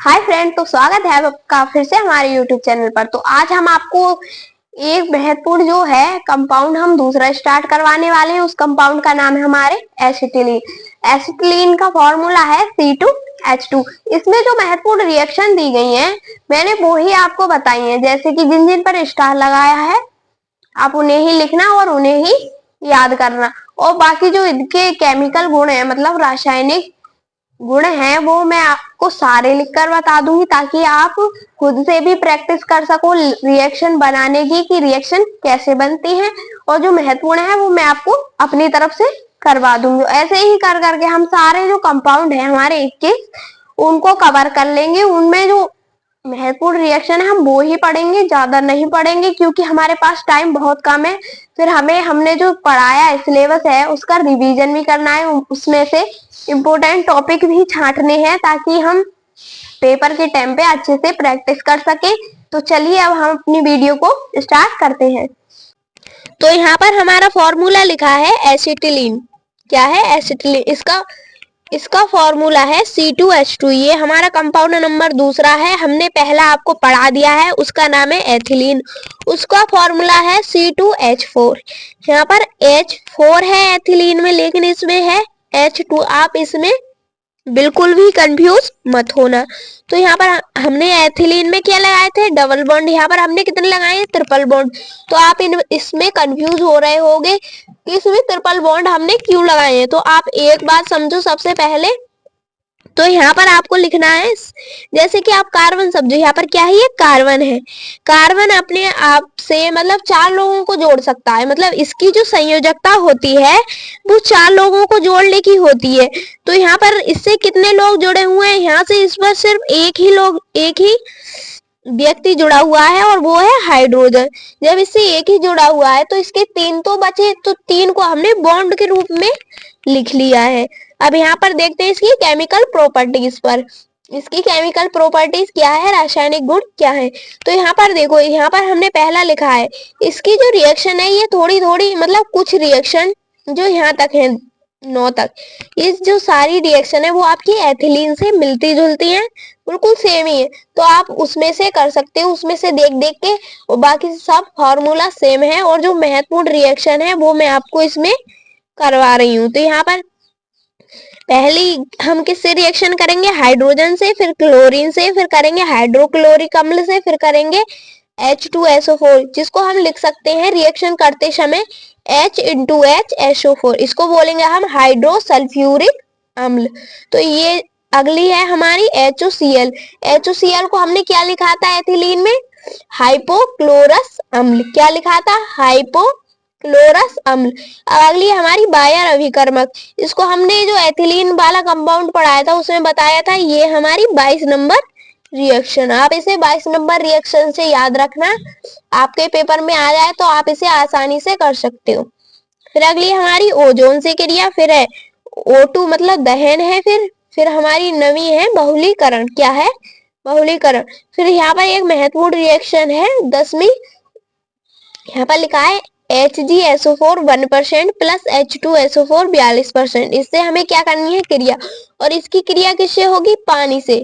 Hi friend, तो स्वागत है आपका फिर से हमारे यूट्यूब चैनल पर। तो आज हम आपको एक महत्वपूर्ण जो है कंपाउंड हम दूसरा स्टार्ट करवाने वाले हैं। उस कंपाउंड का नाम है हमारे एसिटिलीन। एसिटिलीन का फॉर्मूला है C2H2। इसमें जो महत्वपूर्ण रिएक्शन दी गई हैं मैंने वो ही आपको बताई हैं, जैसे कि जिन जिन पर स्टार लगाया है आप उन्हें ही लिखना और उन्हें ही याद करना। और बाकी जो इनके केमिकल गुण है, मतलब रासायनिक गुण हैं, वो मैं आपको सारे लिखकर बता दूंगी ताकि आप खुद से भी प्रैक्टिस कर सको रिएक्शन बनाने की, कि रिएक्शन कैसे बनती है। और जो महत्वपूर्ण है वो मैं आपको अपनी तरफ से करवा दूंगी। ऐसे ही कर करके हम सारे जो कंपाउंड है हमारे 21 उनको कवर कर लेंगे। उनमें जो महत्वपूर्ण रिएक्शन है हम वो ही पढ़ेंगे, ज्यादा नहीं पढ़ेंगे क्योंकि हमारे पास टाइम बहुत कम है। फिर हमने जो पढ़ाया है सिलेबस है उसका रिवीजन भी करना है, उसमें से इम्पोर्टेंट टॉपिक भी छांटने हैं ताकि हम पेपर के टाइम पे अच्छे से प्रैक्टिस कर सके। तो चलिए अब हम अपनी वीडियो को स्टार्ट करते हैं। तो यहाँ पर हमारा फॉर्मूला लिखा है एसिटिलीन। क्या है? एसिटिलीन। इसका फॉर्मूला है C2H2। ये हमारा कंपाउंड नंबर दूसरा है, हमने पहला आपको पढ़ा दिया है, उसका नाम है एथिलीन। उसका फॉर्मूला है C2H4। यहाँ पर H4 है एथिलीन में, लेकिन इसमें है H2। आप इसमें बिल्कुल भी कंफ्यूज मत होना। तो यहाँ पर हमने एथिलीन में क्या लगाए थे? Double bond. यहाँ पर हमने कितने लगाए? Triple bond. तो आप इसमें कंफ्यूज हो रहे होंगे कि इसमें ट्रिपल बॉन्ड हमने क्यों लगाए हैं। तो आप एक बात समझो सबसे पहले। तो यहाँ पर आपको लिखना है, जैसे कि आप कार्बन समझो, यहाँ पर क्या है? ये कार्बन है। कार्बन अपने आप से मतलब 4 लोगों को जोड़ सकता है, मतलब इसकी जो संयोजकता होती है वो 4 लोगों को जोड़ने की होती है। तो यहाँ पर इससे कितने लोग जुड़े हुए हैं? यहाँ से इस पर सिर्फ एक ही व्यक्ति जुड़ा हुआ है और वो है हाइड्रोजन। जब इससे एक ही जुड़ा हुआ है तो इसके 3 तो बचे, तो 3 को हमने बॉन्ड के रूप में लिख लिया है। अब यहाँ पर देखते हैं इसकी केमिकल प्रॉपर्टीज पर। इसकी केमिकल प्रॉपर्टीज क्या है, रासायनिक गुण क्या है। तो यहाँ पर देखो, यहाँ पर हमने पहला लिखा है, इसकी जो रिएक्शन है ये थोड़ी थोड़ी मतलब कुछ रिएक्शन जो यहाँ तक है 9 तक, ये जो सारी रिएक्शन है वो आपकी एथिलीन से मिलती जुलती हैं, बिल्कुल सेम ही है। तो आप उसमें से कर सकते हो, उसमें से देख देख के, और बाकी सब फॉर्मूला सेम है। और जो महत्वपूर्ण रिएक्शन है वो मैं आपको इसमें करवा रही हूँ। तो यहाँ पर पहली हम किससे रिएक्शन करेंगे? हाइड्रोजन से, फिर क्लोरीन से, फिर करेंगे हाइड्रोक्लोरिक अम्ल से, फिर करेंगे H2SO4, जिसको हम लिख सकते हैं रिएक्शन करते समय H*HSO4। इसको बोलेंगे हम हाइड्रोसल्फ्यूरिक अम्ल। तो ये अगली है हमारी HOCl। HOCl को हमने क्या लिखा था एथिलीन में? हाइपोक्लोरस अम्ल। क्या लिखा था? हाइपोक्लोरस अम्ल। अब अगली हमारी बायर अभिकर्मक। इसको हमने जो एथिलीन वाला कंपाउंड पढ़ाया था उसमें बताया था ये हमारी 22 नंबर रिएक्शन। आप इसे 22 नंबर रिएक्शन से याद रखना, आपके पेपर में आ जाए तो आप इसे आसानी से कर सकते हो। फिर अगली हमारी ओजोन से क्रिया, फिर है O2 मतलब दहन है, फिर हमारी नवी है बहुलीकरण। क्या है? बहुलीकरण। फिर यहाँ पर एक महत्वपूर्ण रिएक्शन है 10वीं, यहाँ पर लिखा है HgSO4 1% प्लस H2SO4 42%। इससे हमें क्या करनी है? क्रिया। और इसकी क्रिया किससे होगी? पानी से।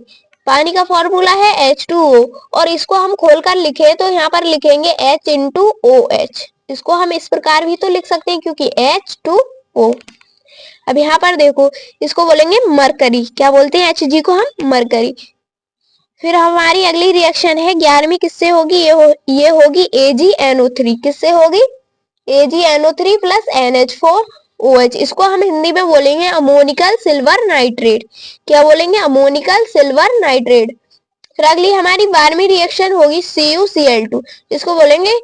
पानी का फॉर्मूला है H2O। और इसको हम खोलकर लिखे तो यहाँ पर लिखेंगे H*OH। इसको हम इस प्रकार भी तो लिख सकते हैं क्योंकि H2O। अब यहाँ पर देखो, इसको बोलेंगे मरकरी। क्या बोलते हैं Hg को हम? मरकरी। फिर हमारी अगली रिएक्शन है 11वीं, किससे होगी? ये होगी AgNO3। किससे होगी? AgNO3 plus NH4OH। इसको हम हिंदी में बोलेंगे अमोनिकल सिल्वर नाइट्रेट। क्या बोलेंगे? Ammoniacal silver nitrate. फिर अगली हमारी 12वीं रिएक्शन होगी CuCl2। इसको बोलेंगे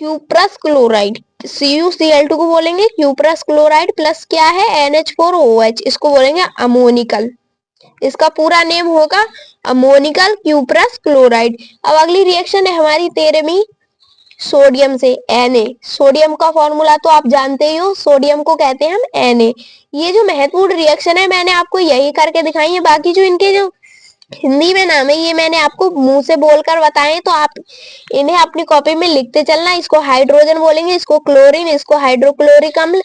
क्यूप्रस क्लोराइड। CuCl2 को बोलेंगे क्यूप्रस क्लोराइड प्लस क्या है? NH4OH। इसको बोलेंगे अमोनिकल। इसका पूरा नेम होगा अमोनिकल क्यूप्रस क्लोराइड। अब अगली रिएक्शन है हमारी 13वीं, सोडियम से Na। सोडियम का फॉर्मूला तो आप जानते ही हो, सोडियम को कहते हैं हम Na। ये जो महत्वपूर्ण रिएक्शन है मैंने आपको यही करके दिखाई है। बाकी जो इनके जो हिंदी में नाम है ये मैंने आपको मुंह से बोलकर बताए, तो आप इन्हें अपनी कॉपी में लिखते चलना। इसको हाइड्रोजन बोलेंगे, इसको क्लोरीन, इसको हाइड्रोक्लोरिक अम्ल,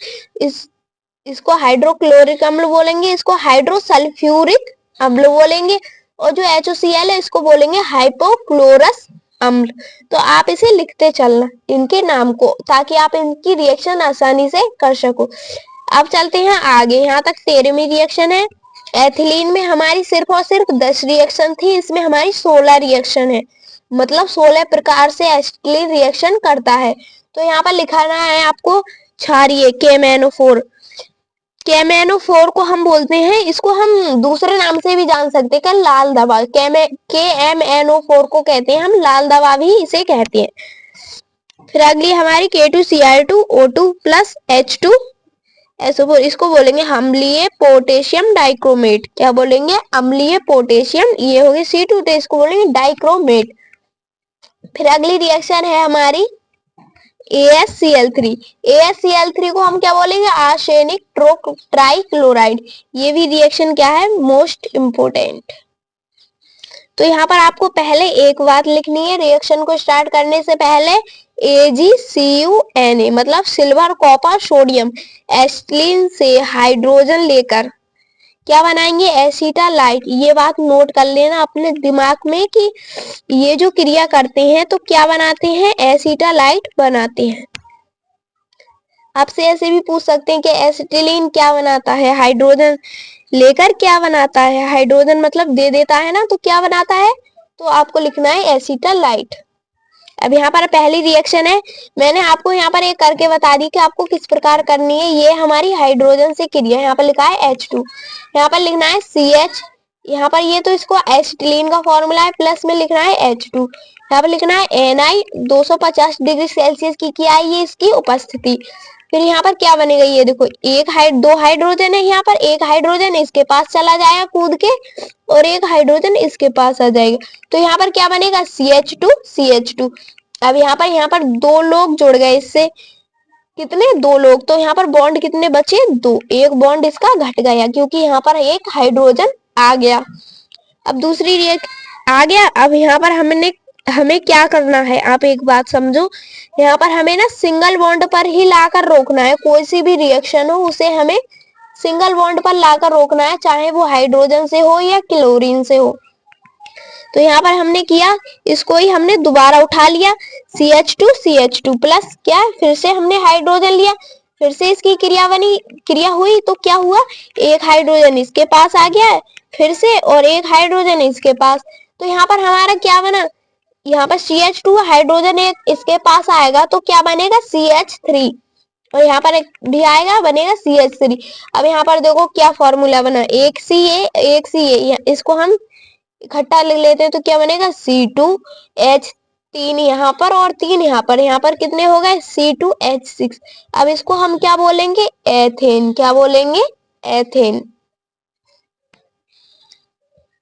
इसको हाइड्रोक्लोरिक अम्ल बोलेंगे, इसको हाइड्रोसल्फ्यूरिक अम्ल बोलेंगे, और जो HOCl है इसको बोलेंगे हाइपोक्लोरस अम्ल। तो आप इसे लिखते चलना इनके नाम को, ताकि आप इनकी रिएक्शन आसानी से कर सको। अब चलते हैं आगे, यहाँ तक 13वीं रिएक्शन है। एथिलीन में हमारी सिर्फ और सिर्फ 10 रिएक्शन थी, इसमें हमारी 16 रिएक्शन है, मतलब 16 प्रकार से एसिटिलीन रिएक्शन करता है। तो यहाँ पर लिखाना है आपको क्षारीय KMnO4। KMnO4 को हम बोलते हैं, इसको हम दूसरे नाम से भी जान सकते हैं, क्या, लाल दवा। KMnO4 को कहते हैं हम लाल दवा भी इसे कहते हैं। फिर अगली हमारी K2Cr2O2 प्लस H2SO4, इसको बोलेंगे अम्लीय पोटेशियम डाइक्रोमेट। क्या बोलेंगे? अम्लीय पोटेशियम, ये हो गई C2, तो इसको बोलेंगे डाइक्रोमेट। फिर अगली रिएक्शन है हमारी ASCl3। ASCl3 को हम क्या बोलेंगे? Arsenic trichloride. ये भी रिएक्शन क्या है? Most important. तो यहाँ पर आपको पहले एक बात लिखनी है रिएक्शन को स्टार्ट करने से पहले, AgCuNA मतलब सिल्वर कॉपर सोडियम एसिटिलीन से हाइड्रोजन लेकर क्या बनाएंगे? एसिटालाइट। ये बात नोट कर लेना अपने दिमाग में कि ये जो क्रिया करते हैं तो क्या बनाते हैं? एसिटालाइट बनाते हैं। आपसे ऐसे भी पूछ सकते हैं कि एसिटिलीन क्या बनाता है? हाइड्रोजन लेकर क्या बनाता है? हाइड्रोजन मतलब दे देता है ना, तो क्या बनाता है? तो आपको लिखना है एसिटालाइट। अब यहाँ पर पहली रिएक्शन है, मैंने आपको यहाँ पर एक करके बता दी कि आपको किस प्रकार करनी है। ये हमारी हाइड्रोजन से क्रिया, यहाँ पर लिखा है H2, यहाँ पर लिखना है CH, यहाँ पर ये तो इसको एसिटिलीन का फॉर्मूला है, प्लस में लिखना है H2, यहाँ पर लिखना है Na 250 डिग्री सेल्सियस की क्या है? ये इसकी उपस्थिति। फिर यहाँ पर क्या बनेगा? ये देखो, दो हाइड्रोजन है, यहाँ पर एक हाइड्रोजन इसके पास चला जाएगा कूद के और एक हाइड्रोजन इसके पास आ जाएगा, तो यहाँ पर क्या बनेगा? CH2। अब यहाँ पर दो लोग जुड़ गए इससे, कितने? दो लोग, तो यहाँ पर बॉन्ड कितने बचे? दो। एक बॉन्ड इसका घट गया क्योंकि यहाँ पर एक हाइड्रोजन आ गया। अब दूसरी रिएक्ट आ गया। अब यहाँ पर हमें क्या करना है, आप एक बात समझो, यहाँ पर हमें ना सिंगल बॉन्ड पर ही लाकर रोकना है। कोई सी भी रिएक्शन हो उसे हमें सिंगल बॉन्ड पर लाकर रोकना है, चाहे वो हाइड्रोजन से हो या क्लोरीन से हो। तो यहाँ पर हमने किया, इसको ही हमने दोबारा उठा लिया, CH2 प्लस क्या, फिर से हमने हाइड्रोजन लिया, फिर से इसकी क्रिया हुई, तो क्या हुआ? एक हाइड्रोजन इसके पास आ गया है फिर से, और एक हाइड्रोजन इसके पास। तो यहाँ पर हमारा क्या बना? यहाँ पर CH2 हाइड्रोजन एक इसके पास आएगा तो क्या बनेगा? CH3, और यहाँ पर एक भी आएगा, बनेगा CH3। अब यहाँ पर देखो क्या फॉर्मूला बना, एक CA, इसको हम इकट्ठा लिख लेते हैं तो क्या बनेगा? C2H, 3 यहाँ पर और 3 यहाँ पर कितने हो गए? C2H6। अब इसको हम क्या बोलेंगे? एथेन। क्या बोलेंगे? एथेन।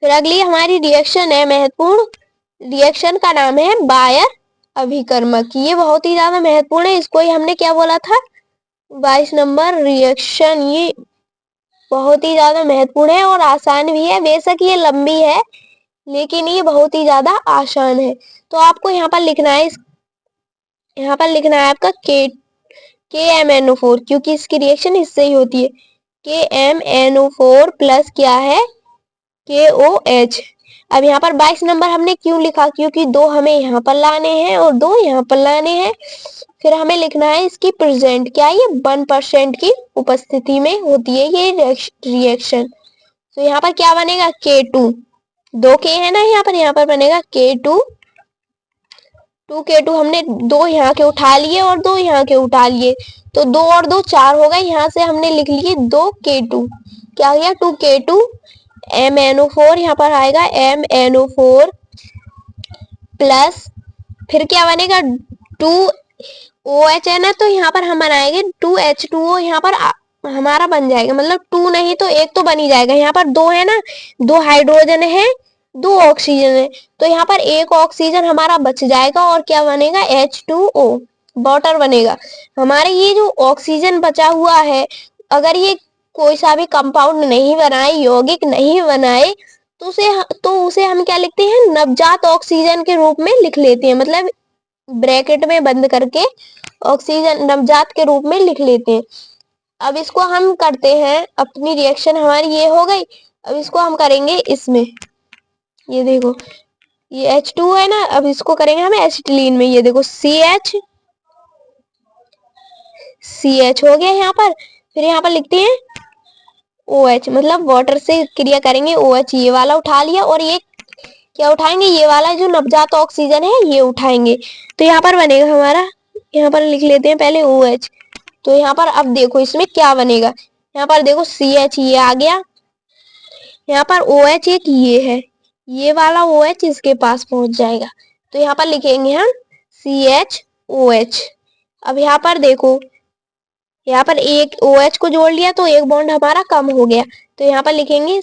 फिर अगली हमारी रिएक्शन है, महत्वपूर्ण रिएक्शन का नाम है बायर अभिकर्मक। ये बहुत ही ज्यादा महत्वपूर्ण है, इसको ही हमने क्या बोला था? 22 नंबर रिएक्शन। ये बहुत ही ज्यादा महत्वपूर्ण है और आसान भी है, बेशक ये लंबी है लेकिन ये बहुत ही ज्यादा आसान है। तो आपको यहाँ पर लिखना है, यहाँ पर लिखना है आपका KMnO4, क्योंकि इसकी रिएक्शन इससे ही होती है। KMnO4 प्लस क्या है? KOH। अब यहाँ पर 22 नंबर हमने क्यों लिखा? क्योंकि दो हमें यहाँ पर लाने हैं और दो यहाँ पर लाने हैं। फिर हमें लिखना है इसकी प्रेजेंट, क्या ये 1% की उपस्थिति में होती है ये रिएक्शन। तो यहाँ पर क्या बनेगा? K2, 2 K है ना यहाँ पर बनेगा K2, 2K2। हमने दो यहाँ के उठा लिए और दो यहाँ के उठा लिए, तो 2 और 2 4 हो गए। यहाँ से हमने लिख लिए 2K2, क्या गया? 2K2 MnO4, यहाँ पर आएगा MnO4 प्लस, फिर क्या बनेगा? 2OH है ना, तो यहाँ पर हम बनाएंगे 2H2O, यहाँ पर हमारा बन जाएगा, मतलब 2 नहीं तो एक तो बन ही जाएगा। यहाँ पर 2 है ना, 2 हाइड्रोजन है, 2 ऑक्सीजन है, तो यहाँ पर एक ऑक्सीजन हमारा बच जाएगा और क्या बनेगा? H2O, वाटर बनेगा। हमारे ये जो ऑक्सीजन बचा हुआ है, अगर ये कोई सा भी कंपाउंड नहीं बनाए, यौगिक नहीं बनाए, तो उसे हम क्या लिखते हैं? नवजात ऑक्सीजन के रूप में लिख लेते हैं, मतलब ब्रैकेट में बंद करके ऑक्सीजन नवजात के रूप में लिख लेते हैं। अब इसको हम करते हैं, अपनी रिएक्शन हमारी ये हो गई, अब इसको हम करेंगे इसमें। ये देखो ये H2 है ना, अब इसको करेंगे हम एसिटिलीन में। ये देखो CH हो गया यहाँ पर। फिर यहाँ पर लिखते हैं OH, मतलब वाटर से क्रिया करेंगे OH, ये वाला उठा लिया, और ये क्या उठाएंगे, ये वाला जो नवजात ऑक्सीजन है ये उठाएंगे। तो यहाँ पर बनेगा हमारा, यहाँ पर लिख लेते हैं पहले OH। तो यहाँ पर अब देखो इसमें क्या बनेगा, यहाँ पर देखो CH ये आ गया, यहाँ पर OH एक ये है, ये वाला OH इसके पास पहुंच जाएगा। तो यहाँ पर लिखेंगे हम CHOH। अब यहाँ पर देखो, यहाँ पर एक OH को जोड़ लिया तो एक बॉन्ड हमारा कम हो गया। तो यहाँ पर लिखेंगे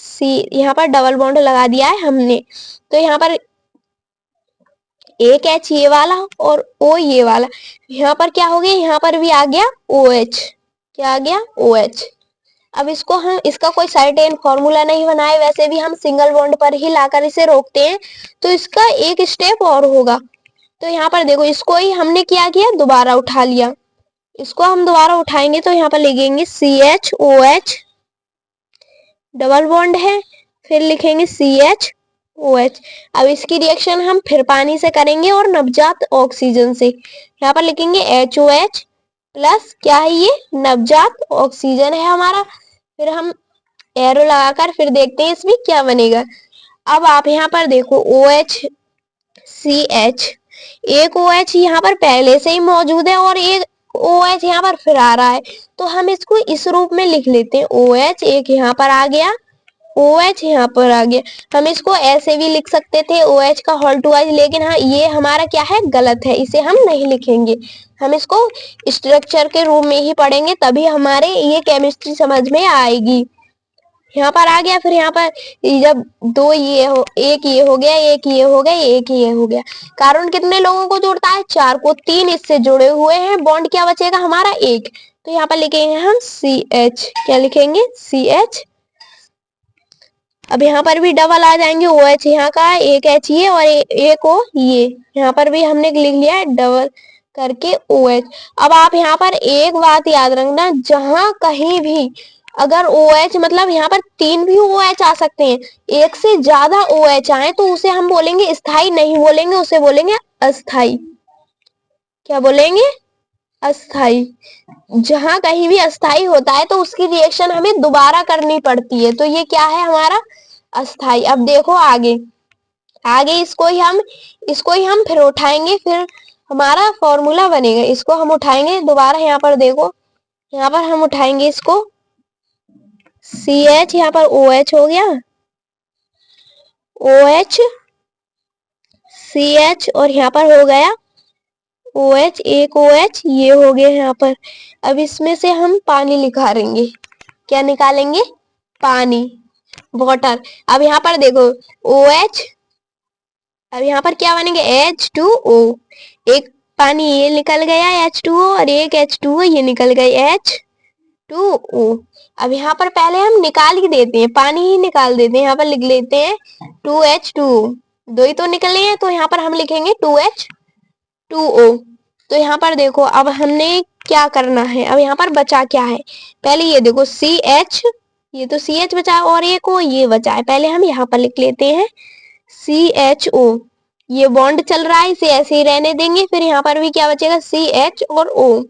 यहाँ पर डबल बॉन्ड लगा दिया है हमने। तो यहाँ पर एक H ये वाला और O ये वाला, यहाँ पर क्या हो गया, यहाँ पर भी आ गया OH। क्या आ गया, OH। अब इसको हम, इसका कोई सर्टेन फॉर्मूला नहीं बनाए, वैसे भी हम सिंगल बॉन्ड पर ही लाकर इसे रोकते हैं, तो इसका एक स्टेप और होगा। तो यहाँ पर देखो इसको ही हमने क्या किया, दोबारा उठा लिया। इसको हम दोबारा उठाएंगे तो यहाँ पर लिखेंगे CHOH, डबल बॉन्ड है, फिर लिखेंगे CHOH। अब इसकी रिएक्शन हम फिर पानी से करेंगे और नवजात ऑक्सीजन से। यहाँ पर लिखेंगे HOH प्लस क्या है, ये नवजात ऑक्सीजन है हमारा। फिर हम एरो लगाकर फिर देखते हैं इसमें क्या बनेगा। अब आप यहाँ पर देखो OH CH, एक OH यहाँ पर पहले से ही मौजूद है और एक OH यहाँ पर फिर आ रहा है, तो हम इसको इस रूप में लिख लेते हैं। OH एक यहाँ पर आ गया, OH यहाँ पर आ गया। हम इसको ऐसे भी लिख सकते थे OH का होल टू H, लेकिन हाँ ये हमारा क्या है, गलत है, इसे हम नहीं लिखेंगे। हम इसको स्ट्रक्चर के रूप में ही पढ़ेंगे, तभी हमारे ये केमिस्ट्री समझ में आएगी। यहाँ पर आ गया, फिर यहाँ पर जब दो ये हो, एक ये हो गया, एक ये हो गया, एक ये हो गया। कार्बन कितने लोगों को जोड़ता है, 4 को, 3 इससे जुड़े हुए हैं, बॉन्ड क्या बचेगा हमारा, एक। तो यहाँ पर लिखेंगे हम CH, क्या लिखेंगे, CH। अब यहाँ पर भी डबल आ जाएंगे, OH यहाँ का है, एक H ये और एक O ये, यहाँ पर भी हमने लिख लिया है डबल करके OH। अब आप यहाँ पर एक बात याद रखना, जहां कहीं भी अगर OH, मतलब यहाँ पर 3 भी OH आ सकते हैं, एक से ज्यादा OH आए तो उसे हम बोलेंगे स्थाई, नहीं बोलेंगे, उसे बोलेंगे अस्थाई। क्या बोलेंगे, अस्थाई। जहां कहीं भी अस्थाई होता है तो उसकी रिएक्शन हमें दोबारा करनी पड़ती है, तो ये क्या है हमारा, अस्थाई। अब देखो आगे, आगे इसको ही हम फिर उठाएंगे, फिर हमारा फॉर्मूला बनेगा। इसको हम उठाएंगे दोबारा, यहाँ पर देखो, यहाँ पर हम उठाएंगे इसको CH, यहाँ पर OH हो गया, OH CH, और यहाँ पर हो गया OH, एक OH ये हो गया यहाँ पर। अब इसमें से हम पानी निकालेंगे, क्या निकालेंगे, पानी, वाटर। अब यहाँ पर देखो OH, अब यहाँ पर क्या बनेंगे, H2O, एक पानी ये निकल गया H2O, और एक H2O ये निकल गई H2O। अब यहाँ पर पहले हम निकाल ही देते हैं, पानी ही निकाल देते हैं। यहाँ पर लिख लेते हैं 2H2O, दो ही तो निकले हैं, तो यहाँ पर हम लिखेंगे 2H2O। तो यहाँ पर देखो अब हमने क्या करना है, अब यहाँ पर बचा क्या है, पहले ये देखो CH, ये तो CH बचा और एक O ये बचा है, पहले हम यहाँ पर लिख लेते हैं CHO। ये बॉन्ड चल रहा है, इसे ऐसे ही रहने देंगे। फिर यहाँ पर भी क्या बचेगा, CH और O,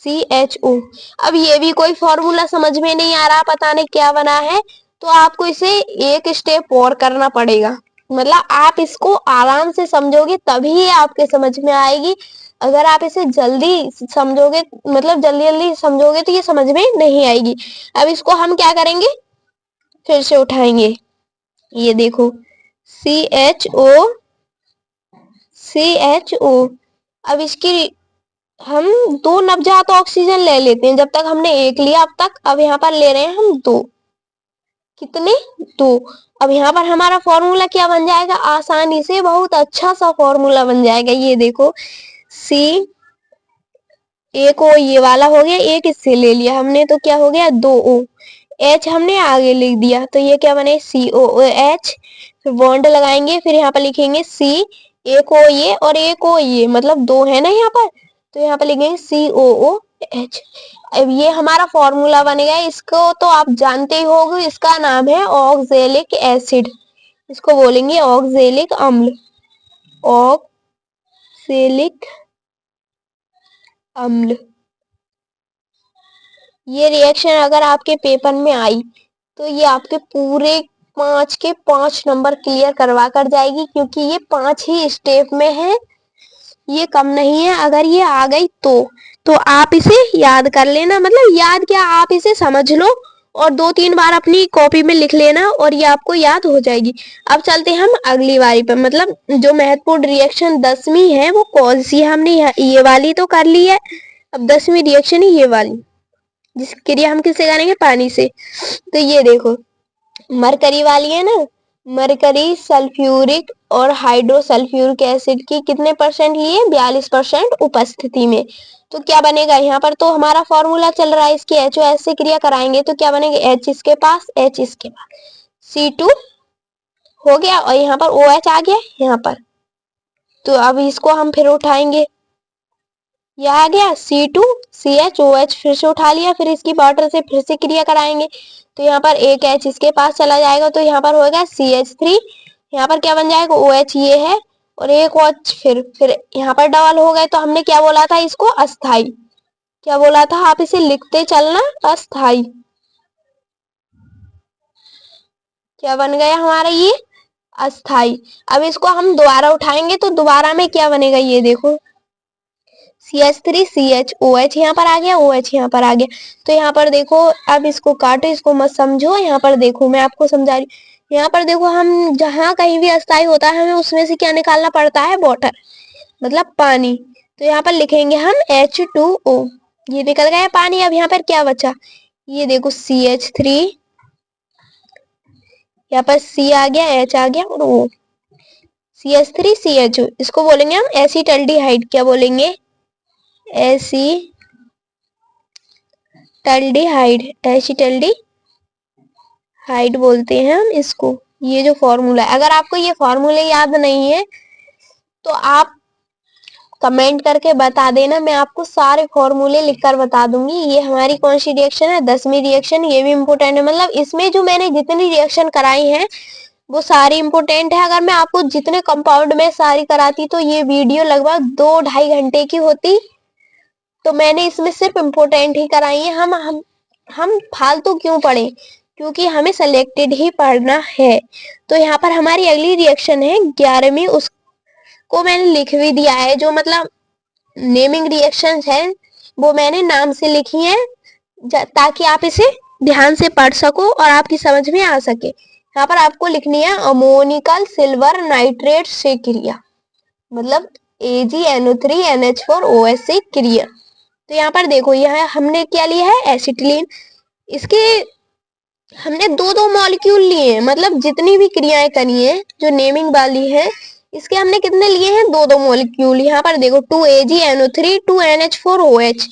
CHO। अब ये भी कोई फॉर्मूला समझ में नहीं आ रहा, पता नहीं क्या बना है, तो आपको इसे एक स्टेप और करना पड़ेगा। मतलब आप इसको आराम से समझोगे तभी ये आपके समझ में आएगी। अगर आप इसे जल्दी समझोगे, मतलब जल्दी जल्दी समझोगे, तो ये समझ में नहीं आएगी। अब इसको हम क्या करेंगे, फिर से उठाएंगे, ये देखो CHO, CHO। अब इसकी हम दो नवजात ऑक्सीजन ले लेते हैं, जब तक हमने एक लिया अब तक। अब यहाँ पर ले रहे हैं हम दो, कितने, दो। अब यहाँ पर हमारा फॉर्मूला क्या बन जाएगा, आसानी से बहुत अच्छा सा फॉर्मूला बन जाएगा। ये देखो C, एक O ये वाला हो गया, एक इससे ले लिया हमने तो क्या हो गया, 2O, H हमने आगे लिख दिया, तो ये क्या बने, COOH। फिर बॉन्ड लगाएंगे, फिर यहाँ पर लिखेंगे C, एक O ये और एक O ये, मतलब दो है ना यहाँ पर, तो यहाँ पर लिखेंगे COOH। अब ये हमारा फॉर्मूला बनेगा। इसको तो आप जानते ही होंगे, इसका नाम है ऑक्जेलिक एसिड। इसको बोलेंगे ऑक्जेलिक अम्ल, ऑक्जेलिक अम्ल। ये रिएक्शन अगर आपके पेपर में आई तो ये आपके पूरे 5 के 5 नंबर क्लियर करवा कर जाएगी, क्योंकि ये 5 ही स्टेप में है, ये कम नहीं है। अगर ये आ गई तो आप इसे याद कर लेना, मतलब याद क्या, आप इसे समझ लो और 2-3 बार अपनी कॉपी में लिख लेना और ये आपको याद हो जाएगी। अब चलते हैं हम अगली बारी पर, मतलब जो महत्वपूर्ण रिएक्शन 10वीं है वो कौन सी है। हमने ये वाली तो कर ली है, अब 10वीं रिएक्शन ही ये वाली, जिस क्रिया हम किससे करेंगे, पानी से। तो ये देखो मरकरी वाली है ना, मरकरी सल्फ्यूरिक और हाइड्रोसल्फ्यूरिक एसिड की कितने परसेंट लिए, 42% उपस्थिति में। तो क्या बनेगा, यहाँ पर तो हमारा फॉर्मूला चल रहा है, इसकी HOH से क्रिया कराएंगे तो क्या बनेगा, H इसके पास, H इसके पास, C2 हो गया और यहाँ पर OH आ गया यहाँ पर। तो अब इसको हम फिर उठाएंगे, यह आ गया C2CHOH, फिर से उठा लिया, फिर इसकी वाटर से फिर से क्रिया कराएंगे तो यहाँ पर एक H इसके पास चला जाएगा तो यहाँ पर होगा CH3, यहाँ पर क्या बन जाएगा, OH ये है और एक OH फिर यहाँ पर डबल हो गए। तो हमने क्या बोला था इसको, अस्थाई, क्या बोला था, आप इसे लिखते चलना, अस्थाई। क्या बन गया हमारा ये, अस्थाई। अब इसको हम दोबारा उठाएंगे तो दोबारा में क्या बनेगा, ये देखो CH3CHOH यहाँ पर आ गया, OH यहाँ पर आ गया। तो यहाँ पर देखो, अब इसको काटो, इसको मत समझो, यहाँ पर देखो मैं आपको समझा रही हूँ। यहाँ पर देखो, हम जहाँ कहीं भी अस्थाई होता है हमें उसमें से क्या निकालना पड़ता है, वाटर, मतलब पानी। तो यहाँ पर लिखेंगे हम H2O, ये निकल गया पानी। अब यहाँ पर क्या बचा, ये देखो CH3, यहाँ पर C आ गया, H आ गया और O, CH3CHO, इसको बोलेंगे हम एसिटल्डिहाइड। क्या बोलेंगे, एसिटल्डिहाइड बोलते हैं हम इसको। ये जो फॉर्मूला है, अगर आपको ये फॉर्मूले याद नहीं है तो आप कमेंट करके बता देना, मैं आपको सारे फॉर्मूले लिखकर बता दूंगी। ये हमारी कौन सी रिएक्शन है, 10वीं रिएक्शन, ये भी इम्पोर्टेंट है। मतलब इसमें जो मैंने जितनी रिएक्शन कराई है वो सारी इम्पोर्टेंट है। अगर मैं आपको जितने कंपाउंड में सारी कराती तो ये वीडियो लगभग 2-2.5 घंटे की होती, तो मैंने इसमें सिर्फ इम्पोर्टेंट ही कराई है। हम फालतू क्यों पढ़े, क्योंकि हमें सिलेक्टेड ही पढ़ना है। तो यहाँ पर हमारी अगली रिएक्शन है 11वीं, उसको मैंने लिख भी दिया है। जो मतलब नेमिंग रिएक्शन है वो मैंने नाम से लिखी है, ताकि आप इसे ध्यान से पढ़ सको और आपकी समझ में आ सके। यहाँ पर आपको लिखनी है अमोनिकल सिल्वर नाइट्रेट से क्रिया, मतलब AgNO3NH4OH से क्रिया। तो यहाँ पर देखो, यहाँ हमने क्या लिया है, एसिटिलीन। इसके हमने 2-2 मॉलिक्यूल लिए हैं, मतलब जितनी भी क्रियाएं करी हैं जो नेमिंग वाली है, इसके हमने कितने लिए हैं, 2-2 मॉलिक्यूल। यहाँ पर देखो 2AgNO3 2NH4OH,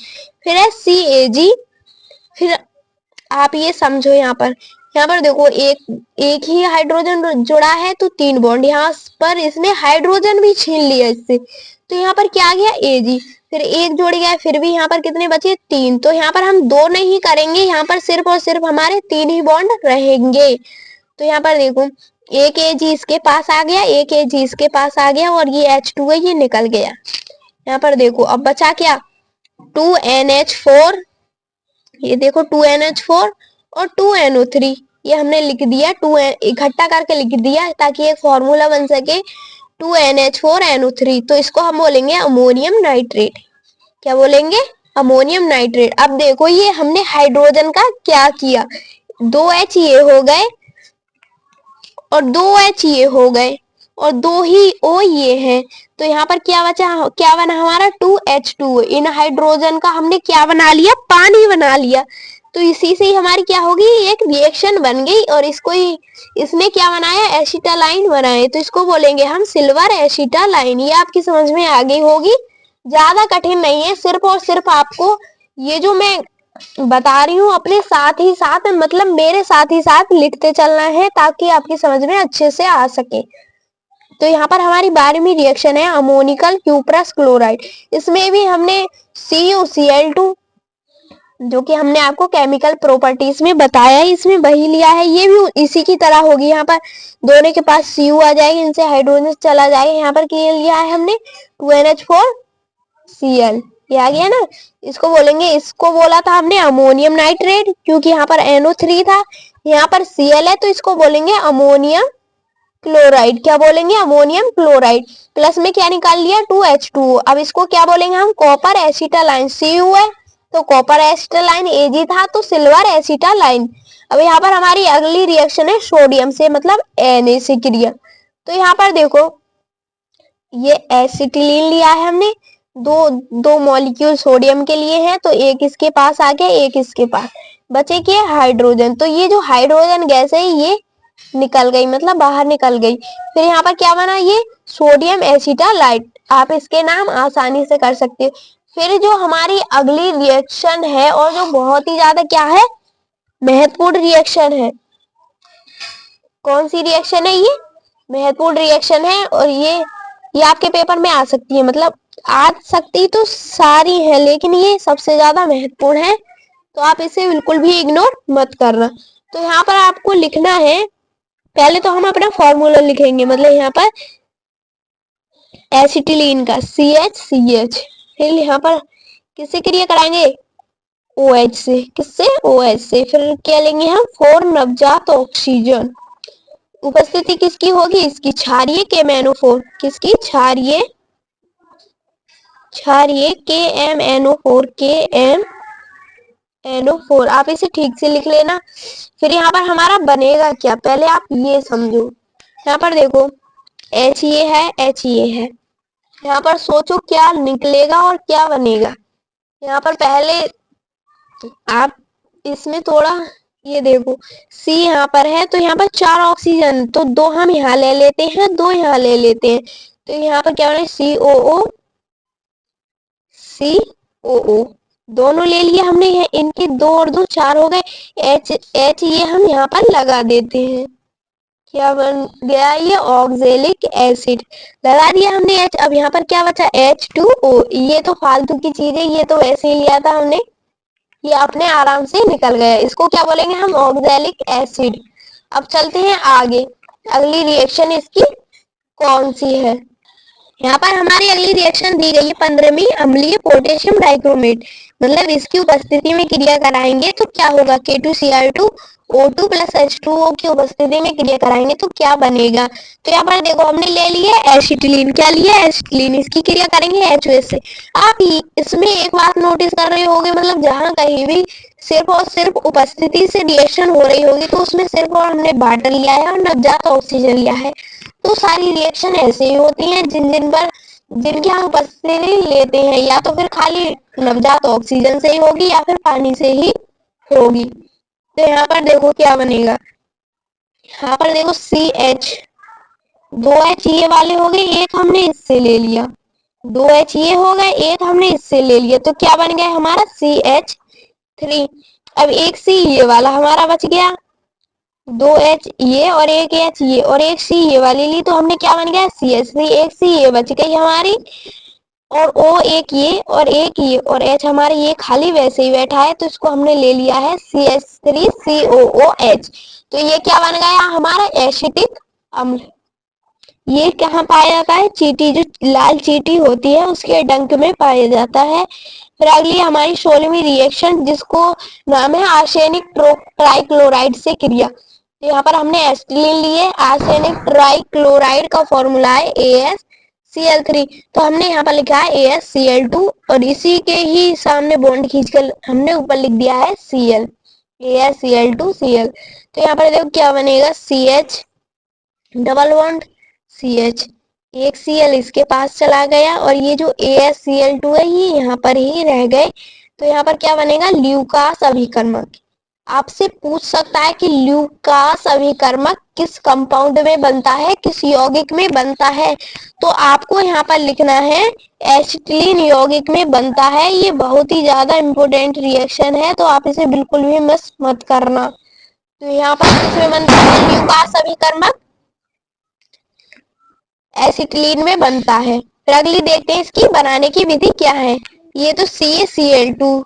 फिर है CAG, फिर आप ये समझो यहाँ पर देखो एक ही हाइड्रोजन जुड़ा है तो 3 बॉन्ड, यहाँ पर इसने हाइड्रोजन भी छीन लिया इससे, तो यहाँ पर क्या आ गया, Ag, फिर एक जोड़ गया, फिर भी यहाँ पर कितने बचे, 3। तो यहाँ पर हम 2 नहीं करेंगे, यहाँ पर सिर्फ और सिर्फ हमारे 3 ही बॉन्ड रहेंगे। तो यहाँ पर देखो एक Ag इसके पास आ गया, एक Ag इसके पास आ गया और ये H2 है, ये निकल गया। यहाँ पर देखो अब बचा क्या, 2NH4, ये देखो 2NH4 और 2NO3, ये हमने लिख दिया, 2 इकट्ठा करके लिख दिया ताकि एक फॉर्मूला बन सके 2NH4NO3। तो इसको हम बोलेंगे अमोनियम नाइट्रेट। क्या बोलेंगे, अमोनियम नाइट्रेट। अब देखो ये हमने हाइड्रोजन का क्या किया, 2H ये हो गए और 2H ये हो गए और 2 ही O ये है। तो यहाँ पर क्या बचा, क्या बना हमारा, 2H2। इन हाइड्रोजन का हमने क्या बना लिया, पानी बना लिया। तो इसी से ही हमारी क्या होगी, एक रिएक्शन बन गई और इसको ही इसने क्या बनाया, एसिटालाइन बनाए। तो इसको बोलेंगे हम सिल्वर एसिटालाइन। ये आपकी समझ में आ गई होगी, ज्यादा कठिन नहीं है, सिर्फ और सिर्फ आपको ये जो मैं बता रही हूँ अपने साथ ही साथ, मतलब मेरे साथ ही साथ लिखते चलना है ताकि आपकी समझ में अच्छे से आ सके। तो यहाँ पर हमारी 12वीं रिएक्शन है अमोनिकल क्यूप्रस क्लोराइड। इसमें भी हमने CuCl2 जो कि हमने आपको केमिकल प्रॉपर्टीज में बताया है, इसमें वही लिया है। ये भी इसी की तरह होगी। यहाँ पर दोनों के पास Cu आ जाएगी, इनसे हाइड्रोजन चला जाएगा। यहाँ पर क्या लिया है हमने 2NH4Cl, ये आ गया ना। इसको बोलेंगे, इसको बोला था हमने अमोनियम नाइट्रेट, क्योंकि यहाँ पर NO3 था, यहाँ पर Cl है, तो इसको बोलेंगे अमोनियम क्लोराइड। क्या बोलेंगे? Ammonium chloride. प्लस में क्या निकाल लिया? 2H2O। अब इसको क्या बोलेंगे हम? कॉपर एसिटालाइन। Cu है तो कॉपर एसिटालाइन, Ag था तो सिल्वर एसिटालाइन। अब यहाँ पर हमारी अगली रिएक्शन है सोडियम से, मतलब Na से क्रिया। तो यहाँ पर देखो, ये एसिटिलीन लिया है हमने, दो मॉलिक्यूल सोडियम के लिए हैं, तो एक इसके पास आ गया, एक इसके पास बचे के हाइड्रोजन। तो ये जो हाइड्रोजन गैस है ये निकल गई, मतलब बाहर निकल गई। फिर यहाँ पर क्या बना? ये सोडियम एसिटालाइट। आप इसके नाम आसानी से कर सकते हो। फिर जो हमारी अगली रिएक्शन है, और जो बहुत ही ज्यादा क्या है, महत्वपूर्ण रिएक्शन है। कौन सी रिएक्शन है ये? महत्वपूर्ण रिएक्शन है, और ये आपके पेपर में आ सकती है, मतलब आ सकती तो सारी है, लेकिन ये सबसे ज्यादा महत्वपूर्ण है, तो आप इसे बिल्कुल भी इग्नोर मत करना। तो यहाँ पर आपको लिखना है, पहले तो हम अपना फॉर्मूला लिखेंगे, मतलब यहाँ पर एसिटिलीन का CH, फिर यहाँ पर किससे क्रिया कराएंगे? OH से। किससे? OH से। फिर क्या लेंगे हम? 4 नवजात ऑक्सीजन। उपस्थिति किसकी होगी? इसकी क्षारीय KMnO4। किसकी? क्षारीय KMnO4, KMnO4। आप इसे ठीक से लिख लेना। फिर यहाँ पर हमारा बनेगा क्या, पहले आप ये समझो। यहाँ पर देखो, HA है, HA है। यहाँ पर सोचो क्या निकलेगा और क्या बनेगा। यहाँ पर पहले आप इसमें थोड़ा ये देखो, C यहाँ पर है, तो यहाँ पर 4 ऑक्सीजन, तो 2 हम यहाँ ले लेते हैं, 2 यहाँ ले लेते हैं, तो यहाँ पर क्या बने? COO दोनों ले लिया हमने। ये इनके 2 और 2 4 हो गए। H ये हम यहाँ पर लगा देते हैं। क्या बन गया? ये ऑक्जेलिक एसिड लगा दिया हमने H। अब यहाँ पर क्या बचा? H2O। ये तो फालतू की चीज है, ये तो वैसे ही लिया था हमने, ये अपने आराम से निकल गया। इसको क्या बोलेंगे हम? Oxalic acid. अब चलते हैं आगे, अगली रिएक्शन इसकी कौन सी है। यहाँ पर हमारी अगली रिएक्शन दी गई है 15वीं अम्लीय पोटेशियम डाइक्रोमेट, मतलब इसकी उपस्थिति में क्रिया कराएंगे तो क्या होगा? K2Cr2O2 प्लस H2O की उपस्थिति में क्रिया कराएंगे तो क्या बनेगा? तो यहाँ पर देखो, हमने ले लिया एसिटिलीन। क्या लिया? एसिटिलीन। इसकी क्रिया करेंगे HOS से। आप इसमें एक बात नोटिस कर रहे होंगे, मतलब जहाँ कहीं भी सिर्फ और सिर्फ उपस्थिति से रिएक्शन हो रही होगी, तो उसमें सिर्फ और हमने वाटर लिया है और नवजात ऑक्सीजन लिया है। तो सारी रिएक्शन ऐसे ही होती हैं जिनकी हम उपस्थिति लेते हैं, या तो फिर खाली नवजात ऑक्सीजन से ही होगी, या फिर पानी से ही होगी। तो यहाँ पर देखो क्या बनेगा। यहाँ पर देखो CH, 2H ये वाले हो गए, एक हमने इससे ले लिया, 2H ये हो गए, एक हमने इससे ले लिया, तो क्या बन गया हमारा? CH3। अब एक C ये वाला हमारा बच गया, 2H ये और एक H ये और एक C ये वाली ली, तो हमने क्या बन गया? CH3। एक C ये बच गई हमारी, और O एक ये और एक ये, और H हमारे ये खाली वैसे ही बैठा है, तो इसको हमने ले लिया है CH3COOH। तो ये क्या बन गया हमारा? एसिटिक अम्ल। ये कहाँ पाया जाता है? चींटी, जो लाल चींटी होती है उसके डंक में पाया जाता है। फिर अगली हमारी 16वीं रिएक्शन, जिसको नाम है आर्सेनिक ट्राइक्लोराइड से क्रिया। तो यहाँ पर हमने एसिटिलीन लिए, आर्सेनिक ट्राइक्लोराइड का फॉर्मूला है AsCl3, तो हमने यहाँ पर लिखा है AsCl2, और इसी के ही सामने बॉन्ड खींचकर हमने ऊपर लिख दिया है Cl, AsCl2Cl। तो यहाँ पर देखो क्या बनेगा? CH डबल बॉन्ड CH, एक Cl इसके पास चला गया, और ये जो AsCl2 है ये यहाँ पर ही रह गए। तो यहाँ पर क्या बनेगा? ल्यूकास अभिकर्मक। आपसे पूछ सकता है कि ल्यूकास अभिकर्मक किस कंपाउंड में बनता है, किस यौगिक में बनता है, तो आपको यहाँ पर लिखना है एसिटिलीन यौगिक में बनता है। ये बहुत ही ज्यादा इंपॉर्टेंट रिएक्शन है, तो आप इसे बिल्कुल भी मिस मत करना। तो यहाँ पर किसमें बनता है? ल्यूकास अभिकर्मक एसिटिलीन में बनता है। फिर अगली देखते हैं इसकी बनाने की विधि क्या है। ये तो CaCl2,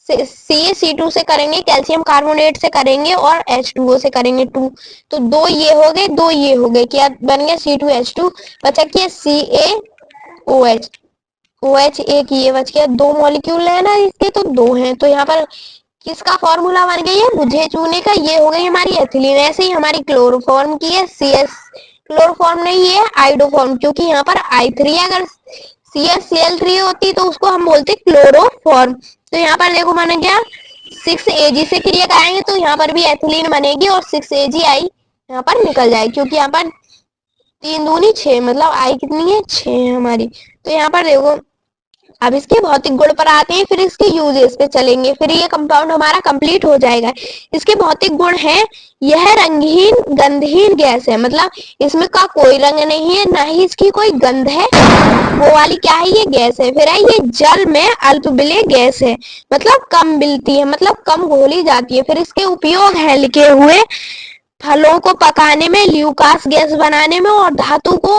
CaC2 से करेंगे, कैल्शियम कार्बोनेट से करेंगे और H2O से करेंगे 2। तो 2 ये हो गए, 2 ये हो गए, क्या बन गया C2H2, बचा क्या CaOH। OH एक ये बच गया, 2 मॉलिक्यूल है ना इसके, तो 2 हैं। तो यहाँ पर किसका फॉर्मूला बन गई है, बुझे चूने का, ये हो गई हमारी एथिलीन। ऐसे ही हमारी क्लोरोफॉर्म की है CS, क्लोरोफॉर्म नहीं है आइडोफॉर्म, क्योंकि यहाँ पर I3 अगर CSCl3 होती तो उसको हम बोलते क्लोरोफॉर्म। तो यहाँ पर देखो बन गया 6Ag से क्रिया कराएंगे तो यहाँ पर भी एथिलीन बनेगी और 6Agi यहाँ पर निकल जाएगी, क्योंकि यहाँ पर 3 दूनी 6, मतलब आई कितनी है, 6 है हमारी। तो यहाँ पर देखो अब इसके भौतिक गुण पर आते हैं, फिर इसके यूजेस पे चलेंगे, फिर ये कंपाउंड हमारा कंप्लीट हो जाएगा। इसके भौतिक गुण है, यह रंगहीन गंधहीन गैस है, मतलब इसमें का कोई रंग नहीं है, ना ही इसकी कोई गंध है, वो वाली क्या है, ये गैस है। फिर है ये जल में अल्प विलेय गैस है, मतलब कम मिलती है, मतलब कम घोली जाती है। फिर इसके उपयोग है लिखे हुए, फलों को पकाने में, ल्यूकास गैस बनाने में और धातु को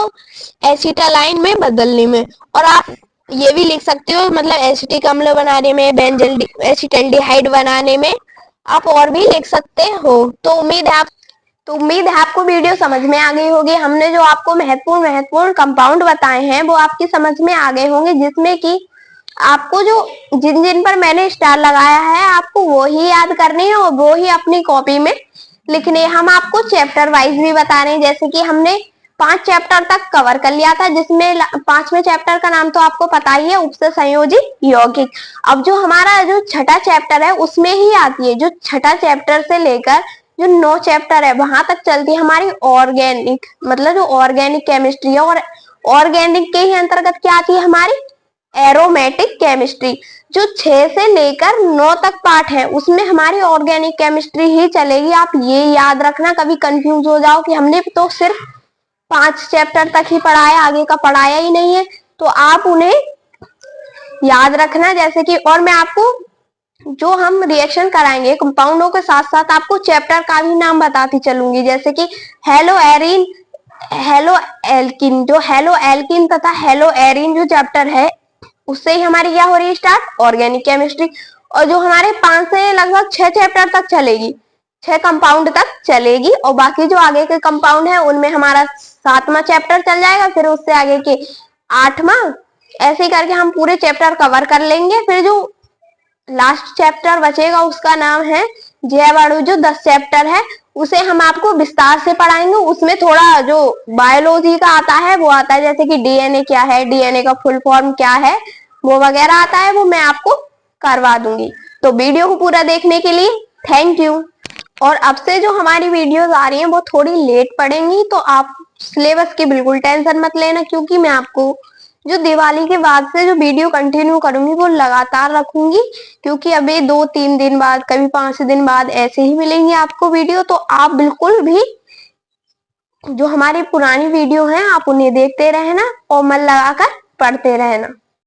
एसिटालाइन में बदलने में। और आप ये भी लिख सकते हो, मतलब एसिटिक अम्ल बनाने में, बेंजल एसिटल्डिहाइड बनाने में, आप और भी लिख सकते हो। तो उम्मीद है आपको वीडियो समझ में आ गई होगी। हमने जो आपको महत्वपूर्ण कंपाउंड बताए हैं वो आपकी समझ में आ गए होंगे, जिसमें कि आपको जो जिन जिन पर मैंने स्टार लगाया है आपको वो ही याद करने हैं और वो ही अपनी कॉपी में लिखने। हम आपको चैप्टर वाइज भी बता रहे हैं, जैसे कि हमने 5 चैप्टर तक कवर कर लिया था, जिसमें 5वें चैप्टर का नाम तो आपको पता ही है, उपसे संयोजी यौगिक। अब जो हमारा जो छठा चैप्टर है उसमें ही आती है, जो छठा चैप्टर से लेकर जो 9 चैप्टर है वहां तक चलती है हमारी ऑर्गेनिक, मतलब जो ऑर्गेनिक केमिस्ट्री है। और ऑर्गेनिक के ही अंतर्गत क्या आती है हमारी एरोमेटिक केमिस्ट्री। जो 6 से लेकर 9 तक पार्ट है उसमें हमारी ऑर्गेनिक केमिस्ट्री ही चलेगी। आप ये याद रखना, कभी कंफ्यूज हो जाओ कि हमने तो सिर्फ 5 चैप्टर तक ही पढ़ाया, आगे का पढ़ाया ही नहीं है, तो आप उन्हें याद रखना। जैसे कि और मैं आपको जो हम रिएक्शन कराएंगे कंपाउंडों के साथ साथ आपको चैप्टर का भी नाम बताती चलूंगी, जैसे कि हेलो एरिन, हेलो एल्किन, जो हेलो एल्किन तथा हेलो एरिन जो चैप्टर है उससे ही हमारी क्या हो रही है स्टार्ट ऑर्गेनिक केमिस्ट्री। और जो हमारे 5 से लगभग 6 चैप्टर तक चलेगी, 6 कंपाउंड तक चलेगी, और बाकी जो आगे के कंपाउंड है उनमें हमारा 7वां चैप्टर चल जाएगा, फिर उससे आगे के 8वां, ऐसे ही करके हम पूरे चैप्टर कवर कर लेंगे। फिर जो लास्ट चैप्टर बचेगा उसका नाम है जैव अणु, जो 10 चैप्टर है उसे हम आपको विस्तार से पढ़ाएंगे। उसमें थोड़ा जो बायोलॉजी का आता है वो आता है, जैसे कि डीएनए क्या है, डीएनए का फुल फॉर्म क्या है, वो वगैरह आता है, वो मैं आपको करवा दूंगी। तो वीडियो को पूरा देखने के लिए थैंक यू। और अब से जो हमारी वीडियोस आ रही हैं वो थोड़ी लेट पड़ेंगी, तो आप सिलेबस की बिल्कुल टेंशन मत लेना, क्योंकि मैं आपको जो दिवाली के बाद से जो वीडियो कंटिन्यू करूंगी वो लगातार रखूंगी, क्योंकि अभी 2-3 दिन बाद, कभी 5 दिन बाद ऐसे ही मिलेंगी आपको वीडियो। तो आप बिल्कुल भी जो हमारी पुरानी वीडियो हैं आप उन्हें देखते रहना और मन लगाकर पढ़ते रहना।